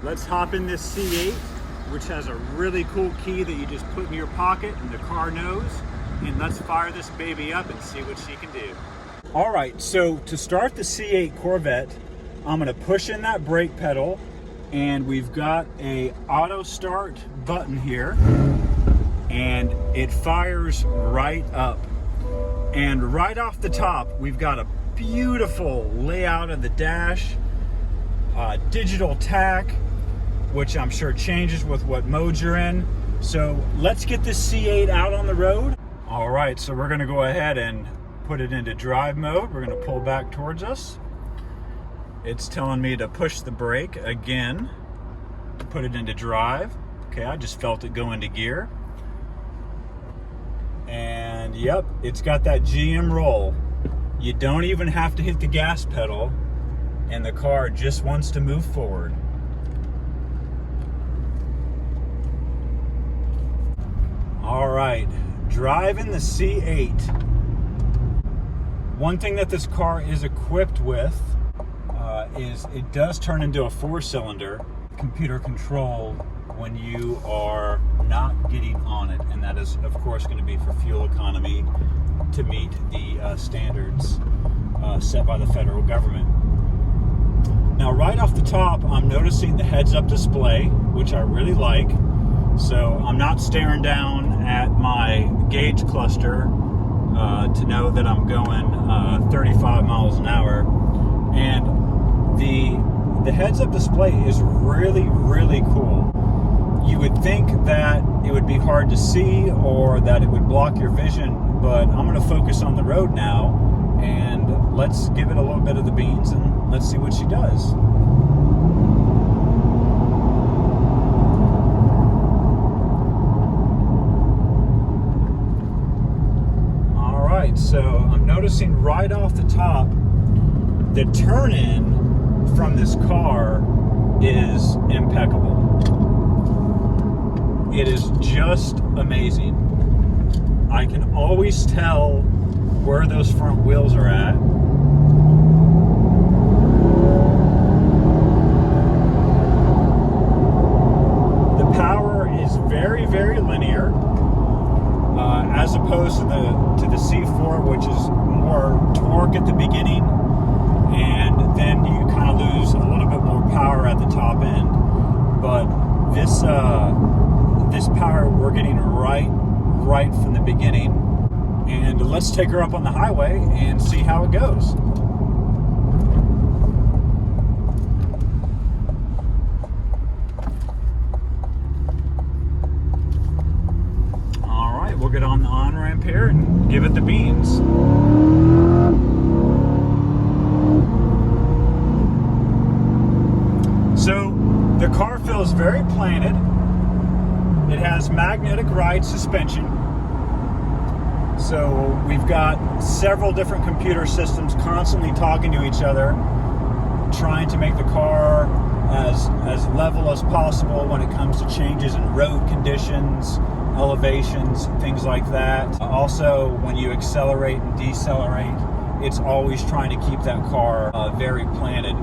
Let's hop in this C8, which has a really cool key that you just put in your pocket and the car knows. And let's fire this baby up and see what she can do. All right, so to start the C8 Corvette, I'm gonna push in that brake pedal, and we've got a auto start button here, and it fires right up. And right off the top, we've got a beautiful layout of the dash, digital tack, which I'm sure changes with what mode you're in. So let's get this C8 out on the road. All right, so we're gonna go ahead and put it into drive mode. We're gonna pull back towards us. It's telling me to push the brake again, put it into drive. Okay, I just felt it go into gear. And yep, it's got that GM roll. You don't even have to hit the gas pedal, and the car just wants to move forward. All right, driving the C8. One thing that this car is equipped with is it does turn into a 4-cylinder, computer controlled when you are not getting on it, and that is of course going to be for fuel economy to meet the standards set by the federal government. Now right off the top, I'm noticing the heads-up display, which I really like. So I'm not staring down at my gauge cluster to know that I'm going 35 miles an hour. And the heads-up display is really, really cool. You would think that it would be hard to see or that it would block your vision, but I'm going to focus on the road now, and let's give it a little bit of the beans and let's see what she does. All right, so I'm noticing right off the top, the turn-in from this car is impeccable. It is just amazing. I can always tell where those front wheels are at. The power is very, very linear, as opposed to the C4, which is more torque at the beginning, and then you kind of lose a little bit more power at the top end. But this power we're getting right from the beginning. And let's take her up on the highway and see how it goes. All right, we'll get on the on-ramp here and give it the beans. So the car feels very planted. It has magnetic ride suspension. So we've got several different computer systems constantly talking to each other, trying to make the car as level as possible when it comes to changes in road conditions, elevations, things like that. Also, when you accelerate and decelerate, it's always trying to keep that car very planted.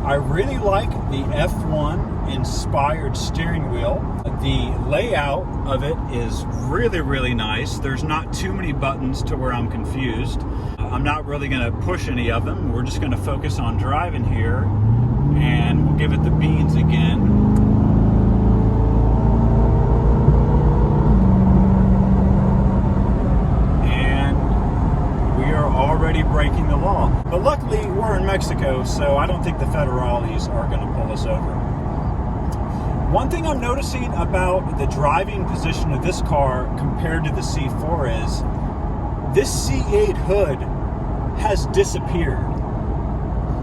I really like the F1 inspired steering wheel. The layout of it is really, really nice. There's not too many buttons to where I'm confused. I'm not really going to push any of them. We're just going to focus on driving here, and we'll give it the beans again. And we are already breaking the law. But luckily, we're in Mexico, so I don't think the federales are going to pull us over. One thing I'm noticing about the driving position of this car compared to the C4 is this C8 hood has disappeared.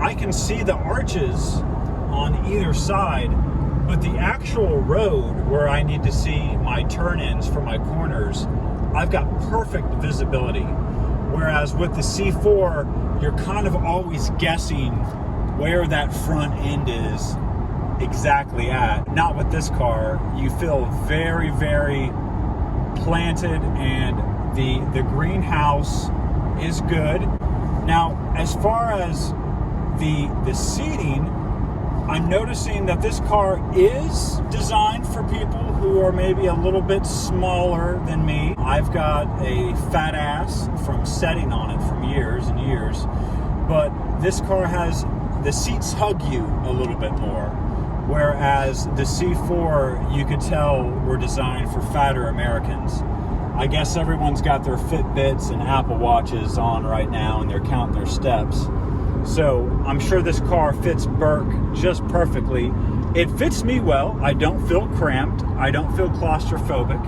I can see the arches on either side, but the actual road where I need to see my turn-ins for my corners, I've got perfect visibility. Whereas with the C4, you're kind of always guessing where that front end is exactly at. Not with this car. You feel very, very planted, and the greenhouse is good. Now, as far as the seating, I'm noticing that this car is designed for people who are maybe a little bit smaller than me. I've got a fat ass from sitting on it from years and years, but this car has, the seats hug you a little bit more, whereas the C4, you could tell, were designed for fatter Americans. I guess everyone's got their Fitbits and Apple Watches on right now, and they're counting their steps. So I'm sure this car fits Burke just perfectly. It fits me well. I don't feel cramped. I don't feel claustrophobic.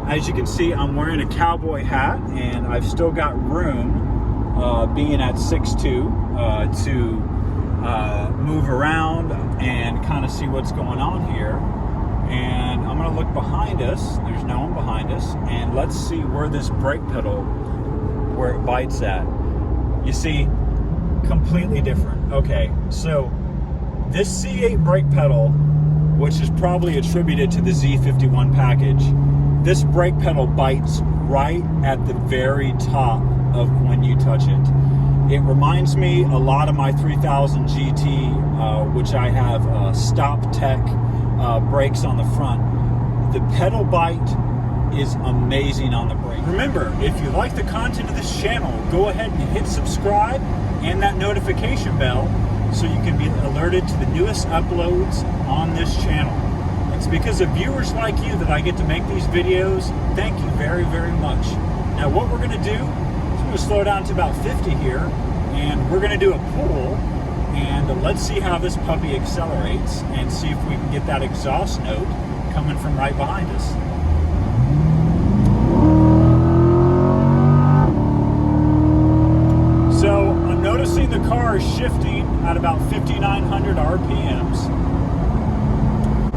As you can see, I'm wearing a cowboy hat, and I've still got room, being at 6'2", to move around and kind of see what's going on here. And I'm going to look behind us. There's no one behind us. And let's see where this brake pedal, where it bites at. You see, completely different. Okay, so this C8 brake pedal, which is probably attributed to the Z51 package, this brake pedal bites right at the very top of when you touch it. It reminds me a lot of my 3000 GT, which I have stop tech brakes on the front. The pedal bite is amazing on the brake. Remember, if you like the content of this channel, go ahead and hit subscribe and that notification bell so you can be alerted to the newest uploads on this channel. It's because of viewers like you that I get to make these videos. Thank you very, very much. Now what we're going to do is we're going to slow down to about 50 here, and we're going to do a pull, and let's see how this puppy accelerates and see if we can get that exhaust note coming from right behind us. So I'm noticing the car is shifting at about 5,900 RPMs.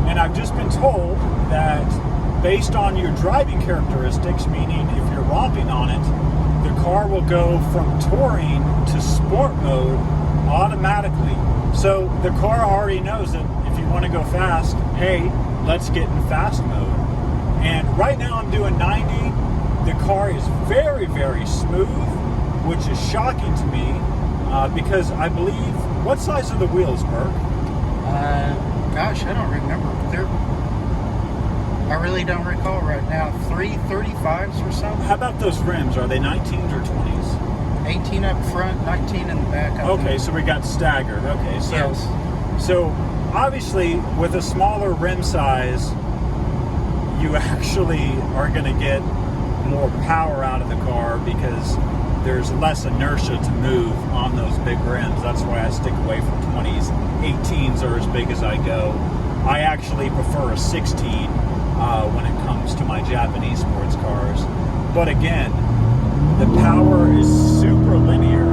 And I've just been told that based on your driving characteristics, meaning if you're romping on it, the car will go from touring to sport mode automatically. So the car already knows that if you want to go fast, hey, let's get in fast mode. And right now I'm doing 90. The car is very, very smooth, which is shocking to me because I believe, what size are the wheels, Burke? Gosh, I don't remember. I really don't recall right now. 335s or something? How about those rims? Are they 19s or 20s? 18 up front, 19 in the back. Okay, so we got staggered. Okay, so yes. So obviously with a smaller rim size, you actually are going to get more power out of the car because there's less inertia to move on those big rims. That's why I stick away from 20s. 18s are as big as I go. I actually prefer a 16 when it comes to my Japanese sports cars. But again, the power is super linear.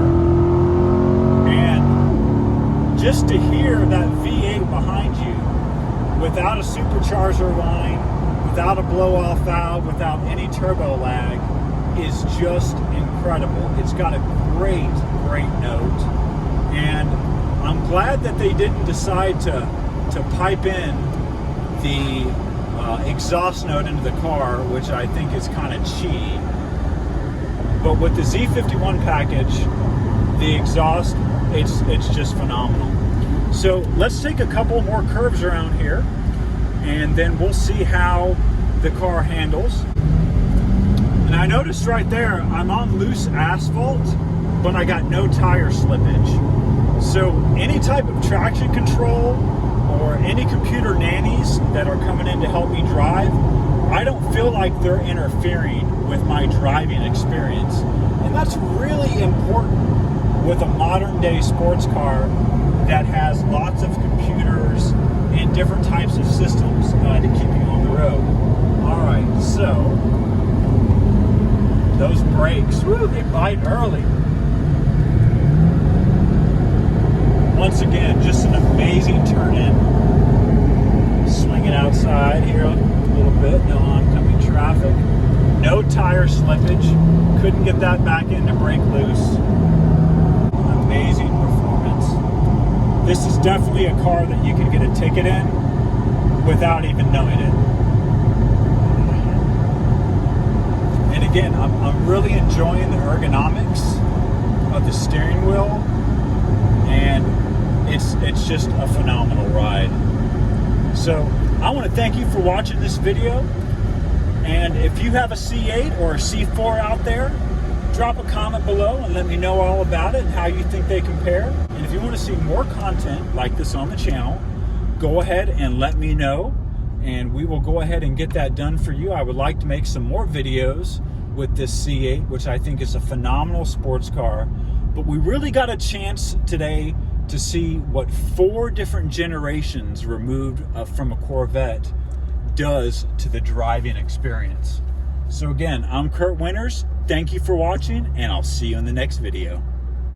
And just to hear that V8 behind you without a supercharger line, without a blow-off valve, without any turbo lag, is just incredible. It's got a great, great note, and I'm glad that they didn't decide to pipe in the exhaust note into the car, which I think is kind of cheaty. But with the Z51 package, the exhaust, it's just phenomenal. So let's take a couple more curves around here, and then we'll see how the car handles. And I noticed right there, I'm on loose asphalt, but I got no tire slippage. So any type of traction control or any computer nannies that are coming in to help me drive, I don't feel like they're interfering with my driving experience. And that's really important with a modern day sports car that has lots of computers and different types of systems to keep you on the road. All right, so those brakes, woo, they bite early. Once again, just an amazing turn in. Swing it outside here a little bit, no oncoming traffic. No tire slippage. Couldn't get that back in to break loose. Amazing performance. This is definitely a car that you can get a ticket in without even knowing it. And again, I'm really enjoying the ergonomics of the steering wheel, and it's just a phenomenal ride. So I want to thank you for watching this video. And if you have a C8 or a C4 out there, drop a comment below and let me know all about it and how you think they compare. And if you want to see more content like this on the channel, go ahead and let me know, and we will go ahead and get that done for you. I would like to make some more videos with this C8, which I think is a phenomenal sports car. But we really got a chance today to see what 4 different generations removed from a Corvette does to the driving experience. So again, I'm Kurt Winters. Thank you for watching, and I'll see you in the next video.